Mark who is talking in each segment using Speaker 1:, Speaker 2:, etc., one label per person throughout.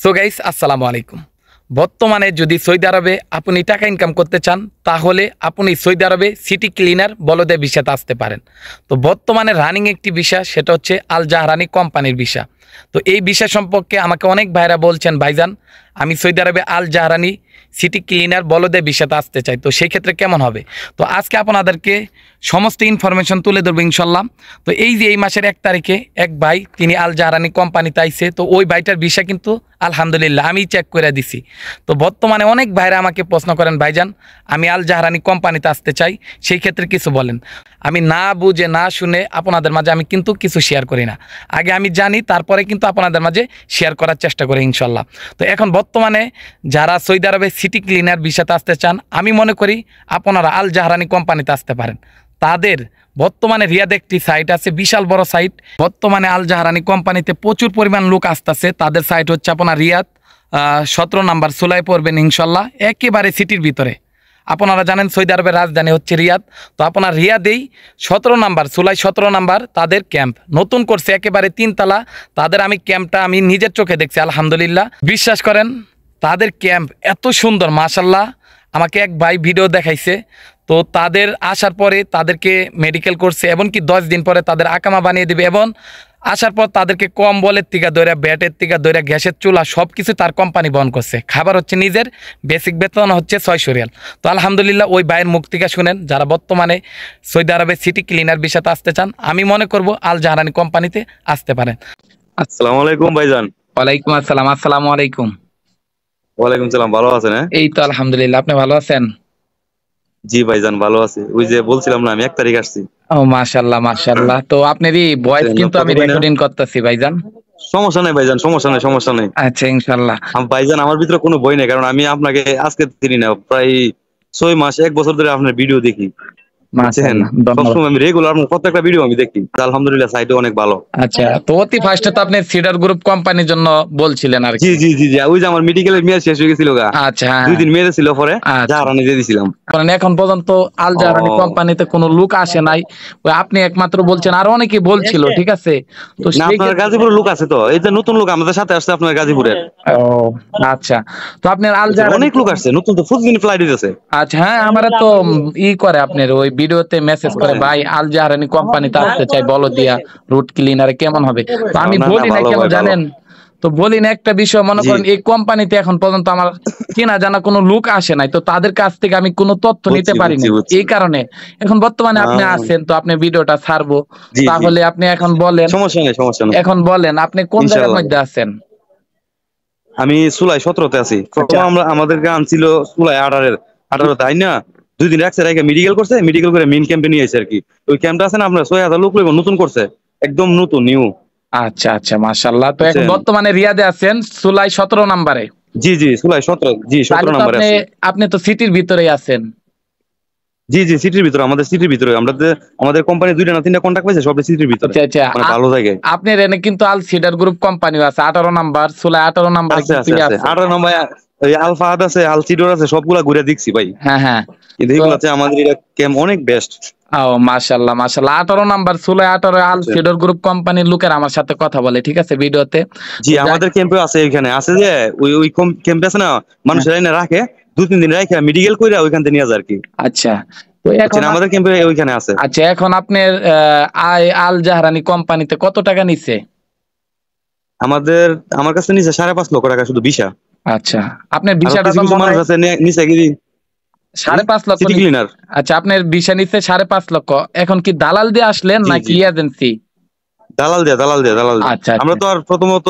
Speaker 1: So guys আসসালামু আলাইকুম। বর্তমানে যদি সৌদি আরবে আপনি টাকা ইনকাম করতে চান তাহলে আপনি সৌদি আরবে সিটি ক্লিনার বলদে ভিসাতে আসতে পারেন। তো বর্তমানে রানিং একটি ভিসা, সেটা হচ্ছে আল জাহরানি কোম্পানির ভিসা। তো এই ভিসা সম্পর্কে আমাকে অনেক ভাইরা বলছেন, ভাইজান আমি সৌদি আরবে আল জাহরানি সিটি ক্লিনার বলদে ভিসাতে আসতে চাই, তো সেই ক্ষেত্রে কেমন হবে। তো আজকে আপনাদেরকে সমস্ত ইনফরমেশন তুলে ধরবো ইনশাল্লাহ। তো এই যে এই মাসের 1 তারিখে এক ভাই তিনি আল জাহরানি কোম্পানিতে আইছে, তো ওই ভাইটার ভিসা কিন্তু আলহামদুলিল্লাহ আমি চেক করে দিছি। তো বর্তমানে অনেক ভাইরা আমাকে প্রশ্ন করেন, ভাইজান আমি আল জাহরানি কোম্পানিতে আসতে চাই, সেই ক্ষেত্রে কিছু বলেন। আমি না বুঝে না শুনে আপনাদের মাঝে আমি কিন্তু কিছু শেয়ার করি না, আগে আমি জানি তারপরে কিন্তু আপনাদের মাঝে শেয়ার করার চেষ্টা করি ইনশাল্লাহ। তো এখন বর্তমানে যারা সৌদি আরবে সিটি ক্লিনার ভিসাতে আসতে চান, আমি মনে করি আপনারা আল জাহরানি কোম্পানিতে আসতে পারেন। তাদের বর্তমানে রিয়াদ একটি সাইট আছে, বিশাল বড় সাইট। বর্তমানে আল জাহরানি কোম্পানিতে প্রচুর পরিমাণ লোক আসতেছে। তাদের সাইট হচ্ছে আপনার রিয়াদ 17 নাম্বার সোলাই পড়বেন ইনশাল্লাহ, একেবারে সিটির ভিতরে। আপনারা জানেন সৌদি আরবের রাজধানী হচ্ছে রিয়াদ। তো আপনার রিয়াদেই 17 নাম্বার সোলাই 17 নাম্বার তাদের ক্যাম্প নতুন করছে, একেবারে 3 তলা। তাদের আমি ক্যাম্পটা আমি নিজের চোখে দেখছি, আলহামদুলিল্লাহ বিশ্বাস করেন তাদের ক্যাম্প এত সুন্দর মাশাল্লাহ। আমাকে এক ভাই ভিডিও দেখাইছে। তো তাদের আসার পরে তাদেরকে মেডিকেল করছে, এমনকি 10 দিন পরে তাদের আকামা বানিয়ে দেবে, এবং আসার পর তাদেরকে কম্বলের থেকে ধরে ব্যাটের থেকে ধরে গ্যাসের চুলা সব কিছু তার কোম্পানি বহন করছে। খাবার হচ্ছে নিজের, বেসিক বেতন হচ্ছে 600 রিয়াল। তো আলহামদুলিল্লাহ ওই ভাইয়ের মুখ থেকে শুনেন, যারা বর্তমানে সৌদি আরবে সিটি ক্লিনার ভিসাতে আসতে চান, আমি মনে করব আল জাহরানি কোম্পানিতে আসতে পারেন।
Speaker 2: আসসালামু আলাইকুম ভাইজান।
Speaker 1: ওয়ালাইকুম আসসালাম। আসসালামু আলাইকুম।
Speaker 2: ওয়ালাইকুম সালাম, ভালো আছেন?
Speaker 1: এই তো আলহামদুলিল্লাহ, আপনি ভালো আছেন?
Speaker 2: জি ভাইজান ভালো আছি। ওই যে বলছিলাম না আমি 1 তারিখ আসছি।
Speaker 1: ও মাশাআল্লাহ মাশাআল্লাহ। তো আপনারই ভয়েস কিন্তু আমি রেকর্ডিং করতেছি ভাইজান।
Speaker 2: সমস্যা নাই ভাইজান, সমস্যা নাই।
Speaker 1: আচ্ছা ইনশাআল্লাহ।
Speaker 2: ভাইজান আমার ভিতরে কোনো ভয় নেই, কারণ আমি আপনাকে আজকে চিনি না, প্রায় 6 মাস 1 বছর ধরে আপনার ভিডিও দেখি।
Speaker 1: মাশাআল্লাহ,
Speaker 2: সবসময় আমি রেগুলার আপনার প্রত্যেকটা ভিডিও আমি দেখি। আলহামদুলিল্লাহ সাইটও অনেক ভালো।
Speaker 1: আচ্ছা, তো অতি ফার্স্টে তো আপনি সিডার গ্রুপ কোম্পানির জন্য বলছিলেন আর
Speaker 2: জি
Speaker 1: কি।
Speaker 2: জি জি জি, ওই যে আমার মেডিকেলের মেয়াদ শেষ হয়ে গেছিল গা।
Speaker 1: আচ্ছা
Speaker 2: 2 দিন মেয়াদ ছিল, পরে
Speaker 1: আচ্ছা।
Speaker 2: জাহারানি দিয়ে দিছিলাম।
Speaker 1: কারণ এখন পর্যন্ত আল জাহরানি কোম্পানিতে কোনো লোক আসে নাই, ওই আপনি একমাত্র বলছেন, আর অনেকেই বলছিল, ঠিক আছে। তো
Speaker 2: না, আপনার গাজীপুরের লোক আছে তো, এই যে নতুন লোক আমাদের সাথে আসছে আপনার গাজীপুরের।
Speaker 1: ও আচ্ছা, তো আপনার আল জাহরানি
Speaker 2: অনেক লোক আসছে নতুন, তো প্রতিদিন ফ্লাইট হইতেছে।
Speaker 1: আচ্ছা হ্যাঁ, আমরা তো ই করে আপনার ওই ভিডিওতে মেসেজ করে, ভাই আল জাহরানি কোম্পানিতে আসতে চাই, বলো দিয়া রুট ক্লিনারে কেমন হবে। তো আমি বলি না কেন জানেন, তো বলি না একটা বিষয়, মনে করেন এই কোম্পানিতে এখন পর্যন্ত আমার চেনা জানা কোনো লোক আসে নাই, তো তাদের কাছ থেকে আমি কোনো তথ্য নিতে পারি না। এই কারণে এখন বর্তমানে আপনি আছেন, তো আপনি ভিডিওটা ছাড়বো, তাহলে আপনি এখন বলেন।
Speaker 2: সমস্যা নেই।
Speaker 1: এখন বলেন আপনি কোন জায়গার মধ্যে আছেন?
Speaker 2: আমি সুলাই 17-তে আছি। আমরা আমাদের গান ছিল সুলাই 18-তে, তাই না? 2 দিন রাখছে, রাখে মেডিকেল করছে, মেডিকেল করে মেইন ক্যাম্পে নিয়ে আসছে আর কি। ওই ক্যাম্পটা আছে না আপনার 6000 লোক নতুন করছে, একদম নতুন নিউ।
Speaker 1: আচ্ছা আচ্ছা মাশাআল্লাহ। তো এখন বর্তমানে রিয়াদে আছেন সুলাই 17 নম্বরে।
Speaker 2: জি জি সুলাই 17, জি 17 নম্বরে আছি।
Speaker 1: আপনি তো সিটির ভিতরেই আছেন।
Speaker 2: জি জি সিটির ভিতরে, আমাদের সিটির ভিতরে। আমাদের কোম্পানি 2টা না 3টা কন্টাক্ট পাইছে, সব সিটির ভিতরে।
Speaker 1: আচ্ছা
Speaker 2: মানে ভালো জায়গায়।
Speaker 1: আপনার এনে কিন্তু আল সিডার গ্রুপ কোম্পানিও আছে 18 নাম্বার, সুলাই 18 নম্বরে
Speaker 2: আছে। 18 নম্বরে ওই আলফাহাদ আছে, আলসিডোর আছে, সবগুলা ঘুরে দেখছি ভাই।
Speaker 1: হ্যাঁ হ্যাঁ,
Speaker 2: কিন্তু এগুলাতে আমাদের এটা ক্যাম্প অনেক বেস্ট।
Speaker 1: ও মাশাআল্লাহ মাশাআল্লাহ। 18 নাম্বার সুলাই 18 আল সিডার গ্রুপ কোম্পানির লোকের আমার সাথে কথা বলে, ঠিক আছে, ভিডিওতে।
Speaker 2: জি আমাদের ক্যাম্পে আছে, এখানে আছে যে ওই ক্যাম্পে আছে না, মানুষের এনে রাখে 2-3 দিন রাখে মেডিকেল কইরা ওইখান থেকে নিয়ে যায় আর কি।
Speaker 1: আচ্ছা, তো এখন
Speaker 2: আমাদের ক্যাম্পে ওইখানে আছে।
Speaker 1: আচ্ছা, এখন আপনার আল জাহরানি কোম্পানিতে কত টাকা নিছে?
Speaker 2: আমার কাছে নিছে 5.5 লক্ষ টাকা শুধু ভিসা।
Speaker 1: আচ্ছা, আপনার ভিসাটা তো
Speaker 2: মানুষ আছে নিছে কি
Speaker 1: 5.5 লক্ষ
Speaker 2: সিটি ক্লিনার।
Speaker 1: আচ্ছা, আপনার ভিসা নিচ্ছে 5.5 লক্ষ। এখন কি দালাল দিয়ে আসলেন নাকি এজেন্সি?
Speaker 2: দালাল দিয়ে।
Speaker 1: আচ্ছা,
Speaker 2: আমরা তো আর প্রথমত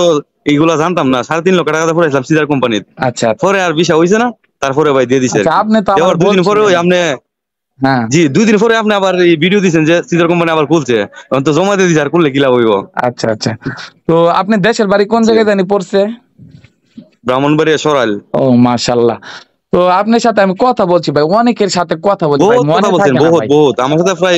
Speaker 2: এইগুলা জানতাম না, 3.5 লক্ষ টাকা পরে আসলাম সিজার কোম্পানির।
Speaker 1: আচ্ছা,
Speaker 2: পরে আর ভিসা হইছে না, তারপরে ভাই দিয়ে দিছে।
Speaker 1: আপনি তো আবার
Speaker 2: 2 দিন পরে আপনি,
Speaker 1: হ্যাঁ
Speaker 2: জি 2 দিন পরে আপনি আবার এই ভিডিও দিছেন যে সিজার কোম্পানি আবার খুলছে, এখন তো জমা দিয়ে দিছে, আর করলে কি লাভ হইব।
Speaker 1: আচ্ছা আচ্ছা, তো আপনি দেশের বাড়ি কোন জায়গায় জানি পড়ছে?
Speaker 2: ব্রাহ্মণবাড়িয়া সরাইল।
Speaker 1: ও মাশাআল্লাহ। তো আপনার সাথে আমি কথা বলছি ভাই, অনেকের সাথে কথা বলছি ভাই,
Speaker 2: মনে থাকে না ভাই। বহুত আমার সাথে প্রায়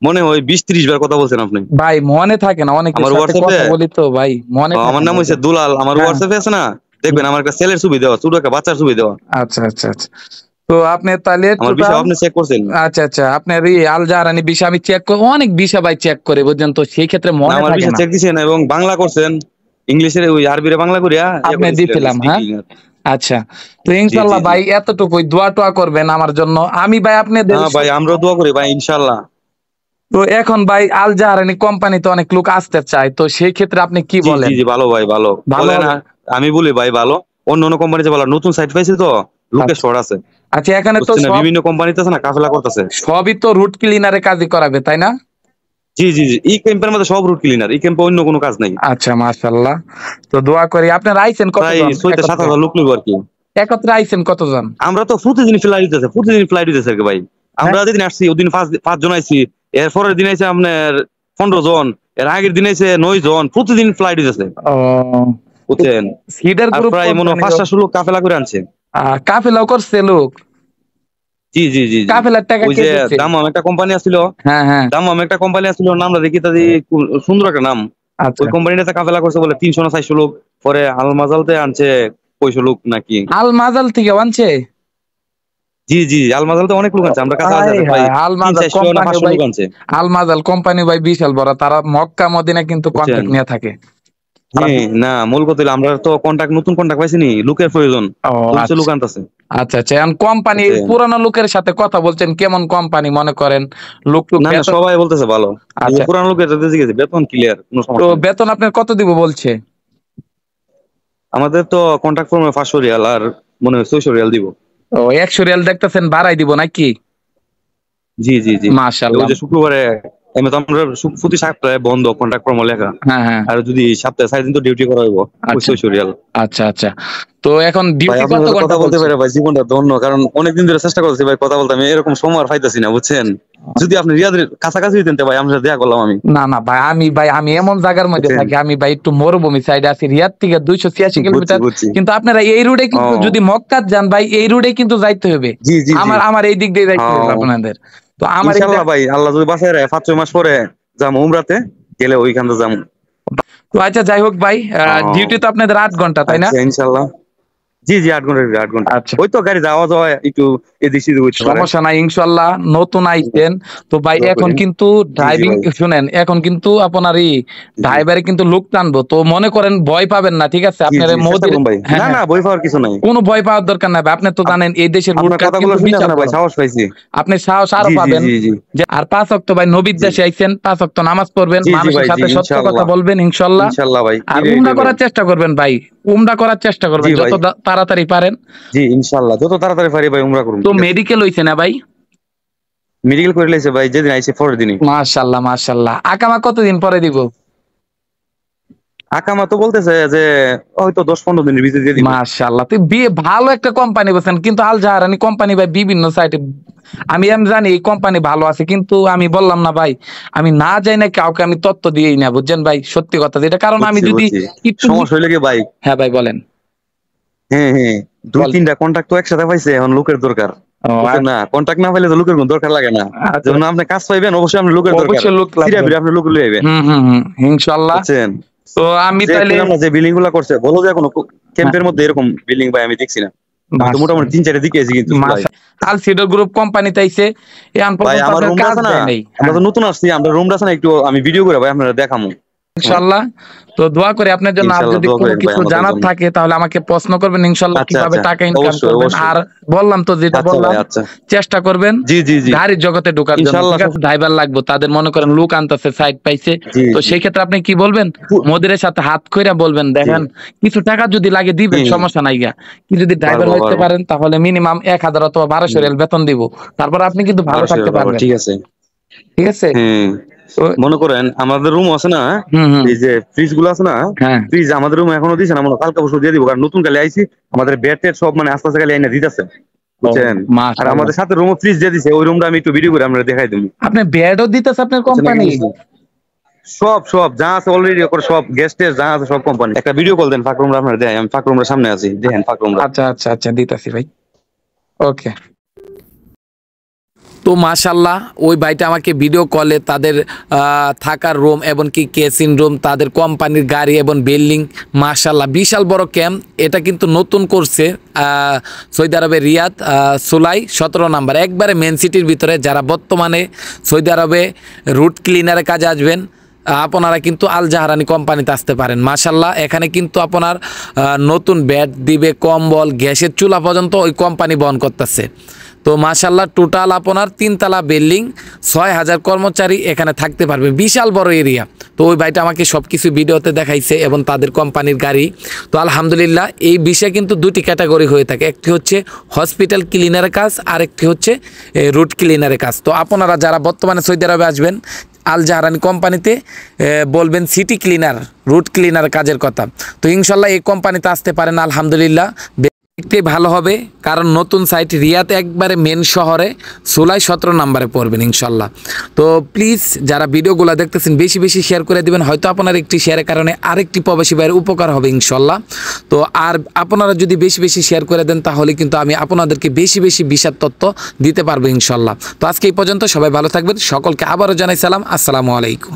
Speaker 2: মনে হয় 20-30 বার কথা বলছেন আপনি
Speaker 1: ভাই, মনে থাকে না, অনেকের সাথে কথা বলি তো ভাই, মনে থাকে।
Speaker 2: আমার নাম হইছে দুলাল, আমার হোয়াটসঅ্যাপে আছে না, দেখবেন আমার একটা ছেলের ছবি দেওয়া, ছোট একটা বাচ্চার ছবি দেওয়া।
Speaker 1: আচ্ছা আচ্ছা আচ্ছা, তো আপনি তাহলে
Speaker 2: আমার বিষয় আপনি চেক করছেন?
Speaker 1: আচ্ছা আচ্ছা, আপনার এই আল জাহরানি বিষয় আমি চেক করি, অনেক বিষয় ভাই চেক করে, বুঝছেন, তো সেই ক্ষেত্রে মনে থাকে না।
Speaker 2: আমার বিষয় চেক দিছেন এবং বাংলা করছেন, ইংলিশের ওই আরবিরে বাংলা করিয়া
Speaker 1: আপনি দিছিলাম, হ্যাঁ? আচ্ছা, তো
Speaker 2: জি
Speaker 1: ইনশাল্লাহ
Speaker 2: জি
Speaker 1: ভাই এতটুকুই দোয়া টোয়া করবেন আমার জন্য। আমি ভাই আপনাদের
Speaker 2: হ্যাঁ ভাই, আমরা দোয়া করি ভাই ইনশাল্লাহ।
Speaker 1: তো এখন ভাই আল জাহারানি কোম্পানিতে অনেক লোক আসতে চায়, তো সেই ক্ষেত্রে আপনি কি
Speaker 2: জি জি
Speaker 1: বলেন?
Speaker 2: জি ভালো ভাই, ভালো
Speaker 1: ভালো
Speaker 2: বলে না।
Speaker 1: হবে?
Speaker 2: আমি বলি ভাই ভালো, অন্য অন্য কোম্পানিতে ভালো, নতুন সাইট পাইছি তো, লোকের
Speaker 1: আচ্ছা
Speaker 2: শর্ট আছে,
Speaker 1: আচ্ছা, এখানে তো
Speaker 2: বুঝছেন না,
Speaker 1: সব
Speaker 2: বিভিন্ন কোম্পানিতে আছে না, কাফেলা করতেছে।
Speaker 1: সবই তো রুট ক্লিনারে কাজই করাবে, তাই না?
Speaker 2: জি জি জি, এই ক্যাম্পের মধ্যে সব রুট ক্লিনার, এই ক্যাম্পে অন্য কোনো কাজ নাই।
Speaker 1: আচ্ছা মাশাআল্লাহ, তো দোয়া করি। আপনারা আইছেন
Speaker 2: প্রায়
Speaker 1: কতজন
Speaker 2: 6-7
Speaker 1: একত্রে?
Speaker 2: হাজার লোক নিবো আর কি।
Speaker 1: একত্রে আইছেন কতজন?
Speaker 2: আমরা তো প্রতিদিন ফ্লাইট দিতেছে, প্রতিদিন ফ্লাইট দিতেছে আর কি ভাই।
Speaker 1: হ্যাঁ?
Speaker 2: আমরা যেদিন আসছি ওদিন 5 জন আইছি, এর পরের দিন আইছে আপনার 15 জন, এর আগের দিন আইছে 9 জন, প্রতিদিন ফ্লাইট দিতেছে,
Speaker 1: ও,
Speaker 2: বুঝছেন।
Speaker 1: সিডার
Speaker 2: আর
Speaker 1: গ্রুপ
Speaker 2: প্রায় মনে হয়
Speaker 1: কোম্পানি
Speaker 2: 500 লোক কাফেলা করে আনছে।
Speaker 1: কাফেলাও করছে লোক?
Speaker 2: জি জি জি জি।
Speaker 1: কাফেলার টাকা
Speaker 2: ওই
Speaker 1: কে
Speaker 2: যে
Speaker 1: দিচ্ছে?
Speaker 2: দামাম একটা কোম্পানি আছিল,
Speaker 1: হ্যাঁ হ্যাঁ,
Speaker 2: দামাম একটা কোম্পানি আছিল, নামটা দেখি তাদের সুন্দর একটা নাম।
Speaker 1: আচ্ছা।
Speaker 2: ওই কোম্পানিটাতে কাফেলা করছে বলে 300 না 400 লোক, পরে আলমাজালতে আনছে 500 লোক নাকি।
Speaker 1: আল মাজাল থেকে আনছে?
Speaker 2: জি জি, আলমাজালতে অনেক লোক আনছে, আমরা কাছাকাছি
Speaker 1: হায়
Speaker 2: আছে, প্রায়
Speaker 1: হায়, আল মাজাল
Speaker 2: 300-400 না
Speaker 1: কোম্পানি
Speaker 2: 500
Speaker 1: ভাই,
Speaker 2: লোক আনছে,
Speaker 1: আল মাজাল কোম্পানি ভাই বিশাল বড়, তারা মক্কা মদিনা কিন্তু
Speaker 2: বুঝছেন।
Speaker 1: কন্ট্যাক্ট নিয়ে থাকে। তারা
Speaker 2: হ্যাঁ না, মূল কথা হলো আমরা তো নতুন কন্টাক্ট পাইছি নি, লোকের প্রয়োজন,
Speaker 1: ও
Speaker 2: তুলছে লোক
Speaker 1: আচ্ছা
Speaker 2: আনতেছে,
Speaker 1: আচ্ছা আচ্ছা, এখন কোম্পানি
Speaker 2: বুঝছেন।
Speaker 1: পুরানো লোকের সাথে কথা বলছেন, কেমন কোম্পানি মনে করেন? লোক টুক
Speaker 2: না না,
Speaker 1: বেতন?
Speaker 2: সবাই বলতেছে ভালো, এই যে
Speaker 1: আচ্ছা,
Speaker 2: পুরানো লোকের সাথে জিজ্ঞেস, বেতন ক্লিয়ার, কোনো
Speaker 1: তো
Speaker 2: সমস্যা নেই।
Speaker 1: বেতন আপনার কত দিব বলছে?
Speaker 2: আমাদের তো কন্ট্রাক্ট ফর্মে 500 রিয়াল, আর মনে হয় 600 রিয়াল দিব।
Speaker 1: ও 100 রিয়াল দেখতেছেন বাড়াই দিব নাকি?
Speaker 2: জি জি জি। ওই
Speaker 1: মাশাআল্লাহ।
Speaker 2: যে শুক্রবারে, এমনি তো আমরা প্রতি সপ্তাহে বন্ধ, কন্ট্রাক্ট ফর্ম লেখা,
Speaker 1: হ্যাঁ হ্যাঁ,
Speaker 2: আর যদি সপ্তাহে 4 দিন তো ডিউটি করা হইব, ওই
Speaker 1: আচ্ছা
Speaker 2: 600 রিয়াল।
Speaker 1: আচ্ছা আচ্ছা, তো এখন
Speaker 2: ভাই
Speaker 1: ডিউটি
Speaker 2: আপনার
Speaker 1: কত
Speaker 2: সাথে
Speaker 1: ঘন্টা
Speaker 2: কথা বলতে
Speaker 1: বলছে?
Speaker 2: পারে ভাই জীবনটা ধন্য, কারণ অনেকদিন ধরে চেষ্টা করছি ভাই কথা বলতে, আমি এরকম সময় আর পাইতাছি না, বুঝছেন। যদি আপনি রিয়াদের কাছাকাছি হইতেন তো ভাই, আমার সাথে দেখা করলাম আমি,
Speaker 1: না না ভাই আমি এমন জায়গার মধ্যে
Speaker 2: বুঝছেন।
Speaker 1: থাকি, আমি ভাই একটু মরুভূমি সাইডে আছি, রিয়াদ থেকে 286
Speaker 2: বুঝছি
Speaker 1: কিলোমিটার।
Speaker 2: বুঝছি।
Speaker 1: কিন্তু আপনারা এই রুটে
Speaker 2: ও
Speaker 1: কিন্তু যদি মক্কাত যান ভাই, এই রুটে কিন্তু যাইতে হবে।
Speaker 2: জি জি জি।
Speaker 1: আমার এই দিক দিয়ে যাইতে হবে
Speaker 2: ও
Speaker 1: আপনাদের। তো আমার এই
Speaker 2: ইনশাল্লাহ ভাই, আল্লাহ যদি বাঁচায় রাখে 5-6 মাস পরে যাম উমরাতে, গেলে ওইখান থেকে যাম।
Speaker 1: তো আচ্ছা যাই হোক ভাই, ডিউটি তো আপনাদের 8 ঘন্টা, তাই না?
Speaker 2: আচ্ছা ইনশাল্লাহ। জি জি, 8 ঘন্টা, 8 ঘন্টা।
Speaker 1: আচ্ছা,
Speaker 2: ওই তো গাড়ি যাওয়া যাওয়া একটু এদিক সেদিক হইতে পারে।
Speaker 1: সমস্যা নাই ইনশাল্লাহ। নতুন আইছেন তো ভাই,
Speaker 2: দোয়া
Speaker 1: এখন
Speaker 2: করেন।
Speaker 1: কিন্তু
Speaker 2: জি জি
Speaker 1: ড্রাইভিং
Speaker 2: ভাই।
Speaker 1: শুনেন, এখন কিন্তু আপনার এই
Speaker 2: জি
Speaker 1: ড্রাইভারে কিন্তু লোক টানবো, তো মনে করেন ভয় পাবেন না, ঠিক আছে?
Speaker 2: জি
Speaker 1: আপনার
Speaker 2: জি, চেষ্টা
Speaker 1: মোদির,
Speaker 2: করুন ভাই।
Speaker 1: হ্যাঁ
Speaker 2: না
Speaker 1: হ্যাঁ,
Speaker 2: না, বই পাওয়ার কিছু নাই।
Speaker 1: কোনো ভয় পাওয়ার দরকার নাই ভাই। আপনি তো
Speaker 2: আপ-
Speaker 1: জানেন এই দেশের রুট
Speaker 2: আপনার
Speaker 1: কাজ
Speaker 2: কথাগুলো
Speaker 1: কিন্তু
Speaker 2: শুনে
Speaker 1: বিশাল
Speaker 2: না ভাই
Speaker 1: বড়।
Speaker 2: সাহস পাইছি।
Speaker 1: আপনি সাহস আরো
Speaker 2: জি জি
Speaker 1: পাবেন।
Speaker 2: জি জি
Speaker 1: যে আর 5 ওয়াক্ত ভাই নবীর
Speaker 2: জি
Speaker 1: দেশে আইছেন, 5 ওয়াক্ত নামাজ পড়বেন,
Speaker 2: জি জি
Speaker 1: মানুষের
Speaker 2: ভাই, জি
Speaker 1: সাথে সত্য কথা
Speaker 2: ইনশাল্লাহ।
Speaker 1: বলবেন ইনশাল্লাহ।
Speaker 2: ইনশাল্লাহ ভাই,
Speaker 1: আর
Speaker 2: এটাই
Speaker 1: উমরা
Speaker 2: ভাই।
Speaker 1: করার চেষ্টা করবেন ভাই, উমরা করার চেষ্টা করবেন
Speaker 2: জি
Speaker 1: যত
Speaker 2: ভাই,
Speaker 1: তাড়াতাড়ি পারেন।
Speaker 2: জি ইনশাল্লাহ, যত তাড়াতাড়ি পারি ভাই উমরা করুন,
Speaker 1: তো
Speaker 2: ঠিক আছে।
Speaker 1: মেডিকেল হইছে না ভাই?
Speaker 2: মেডিকেল করে লাইছে ভাই, যেদিন আইছে পরের দিনই।
Speaker 1: মাশাআল্লাহ মাশাআল্লাহ, আকামা কতদিন পরে দিব?
Speaker 2: আকামা তো বলতেছে যে হয়তো 10-15 দিনের ভিতরে দিয়ে দিব।
Speaker 1: মাশাআল্লাহ, তুই বিয়ে ভালো একটা কোম্পানি বলছেন, কিন্তু আল জাহারানি কোম্পানি ভাই বিভিন্ন সাইটে, আমি জানি এই কোম্পানি ভালো আছে, কিন্তু আমি বললাম না ভাই, আমি না যাই না কাউকে আমি তথ্য দিয়েই না, বুঝছেন ভাই, সত্যি কথা যেটা। কারণ আমি
Speaker 2: বুঝছি
Speaker 1: যদি
Speaker 2: বুঝছি।
Speaker 1: একটু
Speaker 2: সমস্যা হইলে কি ভাই,
Speaker 1: হ্যাঁ ভাই বলেন।
Speaker 2: হ্যাঁ হ্যাঁ,
Speaker 1: বল।
Speaker 2: 2-3টা কন্টাক্ট তো একসাথে পাইছে, এখন লোকের দরকার,
Speaker 1: ও
Speaker 2: বুঝছেন না। কন্টাক্ট না পাইলে তো লোকের কোনো দরকার লাগে না,
Speaker 1: আচ্ছা,
Speaker 2: যখন আপনি কাজ পাইবেন অবশ্যই আপনি লোকের দরকার,
Speaker 1: অবশ্যই লোক
Speaker 2: সিরা
Speaker 1: লাগবে।
Speaker 2: বিরা আপনি লোক লইয়ে আইবেন,
Speaker 1: ইনশাআল্লাহ।
Speaker 2: বুঝছেন।
Speaker 1: তো আমি
Speaker 2: যে
Speaker 1: তাইলে
Speaker 2: আমরা যে বিল্ডিং গুলা করছে, বলো যে কোনো
Speaker 1: হ্যাঁ,
Speaker 2: ক্যাম্পের মধ্যে এরকম বিল্ডিং ভাই আমি দেখছি না। আমি তো মোটামুটি
Speaker 1: মাশাআল্লাহ
Speaker 2: 3-4 দিকে আছি কিন্তু ভাই।
Speaker 1: আল সিডর গ্রুপ কোম্পানিতে আইছে, এখন
Speaker 2: ভাই
Speaker 1: পর্যন্ত
Speaker 2: আমার
Speaker 1: আপনার
Speaker 2: রুমটা
Speaker 1: কাজ
Speaker 2: আছে না,
Speaker 1: দেয় নাই।
Speaker 2: আমরা
Speaker 1: হ্যাঁ
Speaker 2: তো নতুন আসছি, আমরা রুমটা আছে না, একটু আমি ভিডিও করে ভাই আপনারা দেখামু। হ্যাঁ
Speaker 1: ইনশাআল্লাহ। তো দোয়া করি আপনার জন্য। আর
Speaker 2: ইনশাল্লাহ,
Speaker 1: যদি
Speaker 2: দোয়া
Speaker 1: কোনো
Speaker 2: করেন ভাই
Speaker 1: কিছু
Speaker 2: আমাদের
Speaker 1: জানার
Speaker 2: জন্য।
Speaker 1: থাকে তাহলে আমাকে প্রশ্ন করবেন ইনশাআল্লাহ,
Speaker 2: আচ্ছা
Speaker 1: কিভাবে
Speaker 2: আচ্ছা,
Speaker 1: টাকা ইনকাম
Speaker 2: অবশ্যই
Speaker 1: করবেন।
Speaker 2: অবশ্যই।
Speaker 1: আর বললাম তো, যেটা
Speaker 2: আচ্ছা ভাই,
Speaker 1: বললাম,
Speaker 2: আচ্ছা।
Speaker 1: চেষ্টা করবেন
Speaker 2: জি জি জি,
Speaker 1: গাড়ির জগতে ঢোকার জন্য,
Speaker 2: ইনশাল্লাহ
Speaker 1: ঠিক আছে? ড্রাইভার লাগবে, তাদের মনে করেন লোক আনতেছে, সাইট পাইছে,
Speaker 2: জি
Speaker 1: তো
Speaker 2: জি
Speaker 1: সেই ক্ষেত্রে আপনি কি বলবেন?
Speaker 2: পু-
Speaker 1: মোদিরের সাথে হাত কইরা বলবেন,
Speaker 2: জি
Speaker 1: দেখেন কিছু টাকা যদি লাগে দিবেন,
Speaker 2: হুম,
Speaker 1: সমস্যা নাই গা, কি যদি ড্রাইভার
Speaker 2: পারবো
Speaker 1: হইতে
Speaker 2: পারবো।
Speaker 1: পারেন তাহলে মিনিমাম 1000 অথবা 1200
Speaker 2: হুম,
Speaker 1: রিয়াল বেতন দিব, তারপর আপনি কিন্তু ভালো
Speaker 2: 1200
Speaker 1: থাকতে
Speaker 2: পারবো,
Speaker 1: পারবেন,
Speaker 2: ঠিক আছে।
Speaker 1: ঠিক আছে?
Speaker 2: হুম,
Speaker 1: তো
Speaker 2: মনে করেন আমাদের রুম আছে না,
Speaker 1: হুম,
Speaker 2: এই যে ফ্রিজ গুলো আছে না,
Speaker 1: হ্যাঁ,
Speaker 2: ফ্রিজ আমাদের রুম এখনো দিছে না, মনে হয় কালকে পরশু দিয়ে দিব, কারণ নতুন কালে আইছি, আমাদের বেড টেড সব মানে আস্তে আস্তে খালি আইনা দিতেছে,
Speaker 1: ও
Speaker 2: বুঝছেন। আর
Speaker 1: মাশাআল্লাহ,
Speaker 2: আমাদের সাথে রুমও ফ্রিজ দিয়ে দিছে, ওই রুমটা আমি একটু ভিডিও করে আমরা দেখাই দেবো,
Speaker 1: আপনি বেডও দিতেছে আপনার
Speaker 2: বুঝছেন না কি
Speaker 1: কোম্পানি?
Speaker 2: বলছি? সব সব যা আছে অলরেডি করে, সব গেস্টের যা আছে সব কোম্পানি। একটা ভিডিও কল দেন ফাঁকরুমরা, আপনার দেয়, আমি ফাঁকরুমরার সামনে আছি, দেখেন ফাঁকরুমরা।
Speaker 1: আচ্ছা আচ্ছা আচ্ছা, দিতেছি ভাই, ওকে। তো মাশাল্লাহ ওই ভাইটা আমাকে ভিডিও কলে তাদের থাকার রুম এবং কি কেসিন রুম, তাদের কোম্পানির গাড়ি এবং বিল্ডিং, মাশাল্লাহ বিশাল বড় ক্যাম্প। এটা কিন্তু নতুন করছে সৌদি আরবের রিয়াদ, সুলাই 17 নাম্বার, একবারে মেন সিটির ভিতরে। যারা বর্তমানে সৌদি আরবে রুট ক্লিনারের কাজে আসবেন আপনারা কিন্তু আল জাহারানি কোম্পানিতে আসতে পারেন। মাশাল্লাহ, এখানে কিন্তু আপনার নতুন বেড দিবে, কম্বল, গ্যাসের চুলা পর্যন্ত ওই কোম্পানি বহন করতেছে। তো মাশাল্লাহ, টোটাল আপনার 3 তলা বিল্ডিং, 6000 কর্মচারী এখানে থাকতে পারবে, বিশাল বড় এরিয়া। তো ওই ভাইটা আমাকে সব কিছু ভিডিওতে দেখাইছে এবং তাদের কোম্পানির গাড়ি। তো আলহামদুলিল্লাহ, এই বিষয়ে কিন্তু 2টি ক্যাটাগরি হয়ে থাকে, একটি হচ্ছে হসপিটাল ক্লিনারের কাজ আর একটি হচ্ছে রুট ক্লিনারের কাজ। তো আপনারা যারা বর্তমানে সৌদি আরবে আসবেন আল জাহারানি কোম্পানিতে বলবেন সিটি ক্লিনার, রুট ক্লিনার কাজের কথা। তো ইনশাল্লাহ এই কোম্পানিতে আসতে পারেন। আলহামদুলিল্লাহ, দেখতে ভালো হবে, কারণ নতুন সাইট রিয়াদ একবারে মেন শহরে, জুলাই 17 নম্বরে পড়বেন ইনশাল্লাহ। তো প্লিজ যারা ভিডিওগুলো দেখতেছেন বেশি বেশি শেয়ার করে দিবেন, হয়তো আপনার একটি শেয়ারের কারণে আরেকটি প্রবাসী ভাইয়ের উপকার হবে ইনশাল্লাহ। তো আর আপনারা যদি বেশি বেশি শেয়ার করে দেন তাহলে কিন্তু আমি আপনাদেরকে বেশি বেশি বিশদ তথ্য দিতে পারবো ইনশাল্লাহ। তো আজকে এই পর্যন্ত, সবাই ভালো থাকবেন, সকলকে আবারও জানাই সালাম, আসসালামু আলাইকুম।